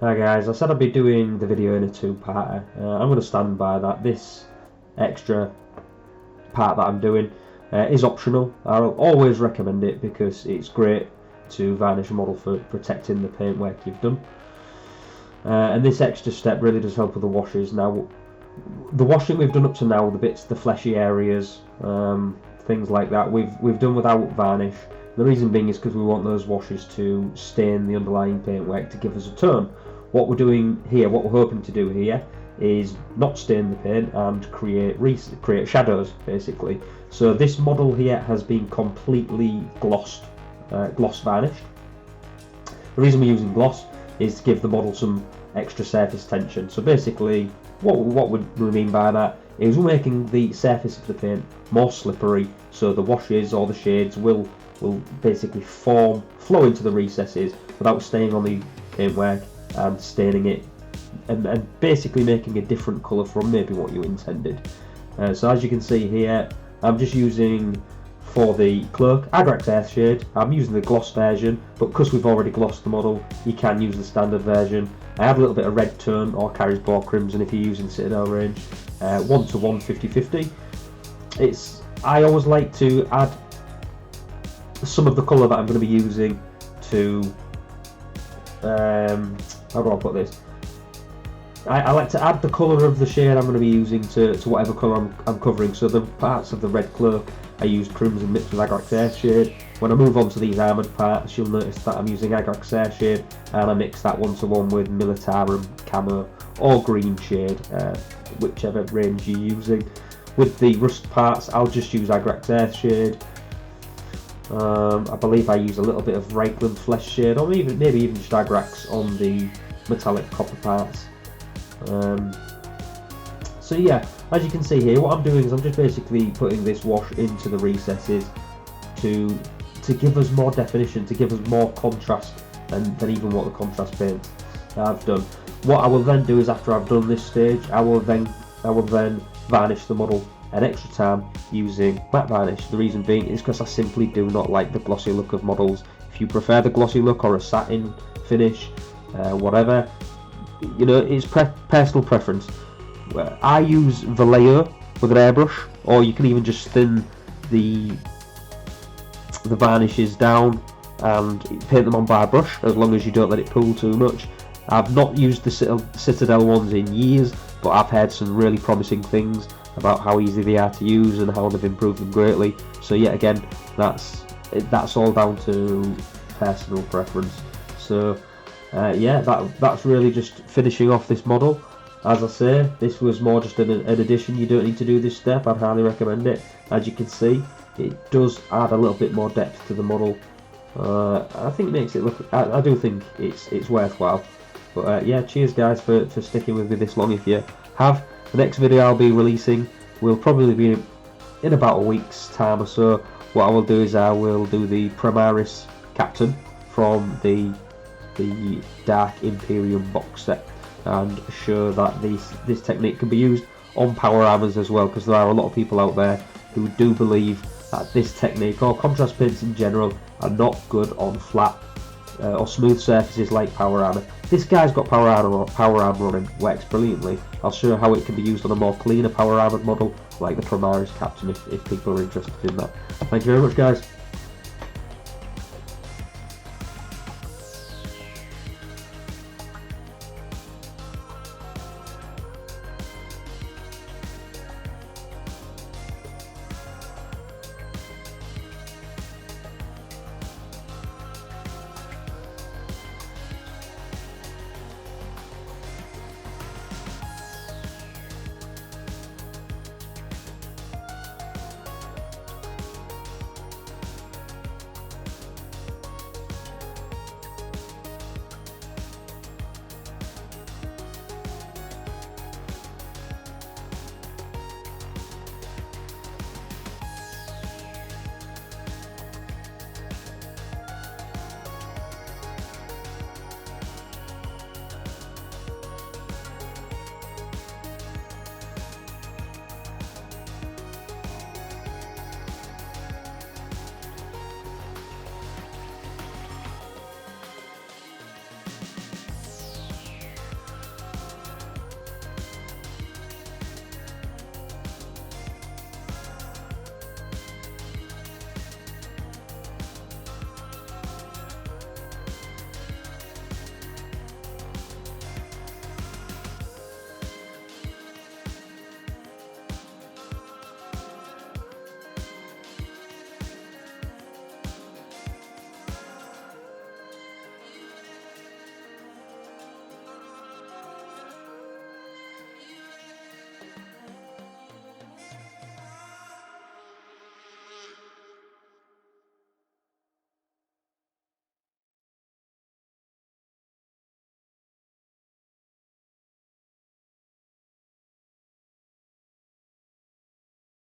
Hi guys, I said I'd be doing the video in a two-parter. I'm going to stand by that. This extra part that I'm doing is optional. I'll always recommend it because it's great to varnish a model for protecting the paintwork you've done. And this extra step really does help with the washes. Now, the washing we've done up to now, the bits, the fleshy areas, things like that, we've done without varnish. The reason being is because we want those washes to stain the underlying paintwork to give us a tone. What we're doing here, what we're hoping to do here, is not stain the paint and create shadows, basically. So this model here has been completely gloss varnished. The reason we're using gloss is to give the model some extra surface tension. So basically, what we mean by that is we're making the surface of the paint more slippery, so the washes or the shades will basically flow into the recesses without staying on the paintwork and staining it and basically making a different colour from maybe what you intended. So as you can see here, I'm just using, for the cloak, Agrax Earthshade. I'm using the gloss version, but because we've already glossed the model, you can use the standard version. I have a little bit of red tone or Carrisbore Crimson if you're using Citadel range. 1:1, 50-50. I always like to add some of the colour that I'm going to be using to how do I put this? I like to add the colour of the shade I'm going to be using to whatever colour I'm covering. So the parts of the red cloak, I use Crimson mixed with Agrax Earthshade. When I move on to these armoured parts, you'll notice that I'm using Agrax Earthshade, and I mix that 1:1 with Militarum, Camo or Green Shade, whichever range you're using. With the rust parts, I'll just use Agrax Earthshade. I believe I use a little bit of Reichland Flesh Shade, or maybe even just Agrax on the metallic copper parts. So yeah, as you can see here, what I'm doing is I'm just basically putting this wash into the recesses to give us more definition, to give us more contrast than even what the contrast paint I've done. What I will then do is, after I've done this stage, I will then varnish the model an extra time using matte varnish. The reason being is because I simply do not like the glossy look of models. If you prefer the glossy look or a satin finish, whatever, you know, it's personal preference. I use Vallejo with an airbrush, or you can even just thin the varnishes down and paint them on by a brush, as long as you don't let it pull too much. I've not used the Citadel ones in years, but I've heard some really promising things about how easy they are to use and how they've improved them greatly. So yet again, that's all down to personal preference. So yeah, that's really just finishing off this model. As I say, this was more just an addition. You don't need to do this step. I'd highly recommend it. As you can see, it does add a little bit more depth to the model. I think it makes it look, I do think it's worthwhile. But yeah, cheers guys for sticking with me this long. If you have, the next video I'll be releasing will probably be in about a week's time or so. What I will do is I will do the Primaris Captain from the Dark Imperium box set and show that this technique can be used on power armors as well, because there are a lot of people out there who do believe that this technique, or contrast paints in general, are not good on flat or smooth surfaces like power armor. This guy's got power armor on him, works brilliantly. I'll show how it can be used on a more cleaner power armored model like the Primaris Captain if people are interested in that. Thank you very much guys.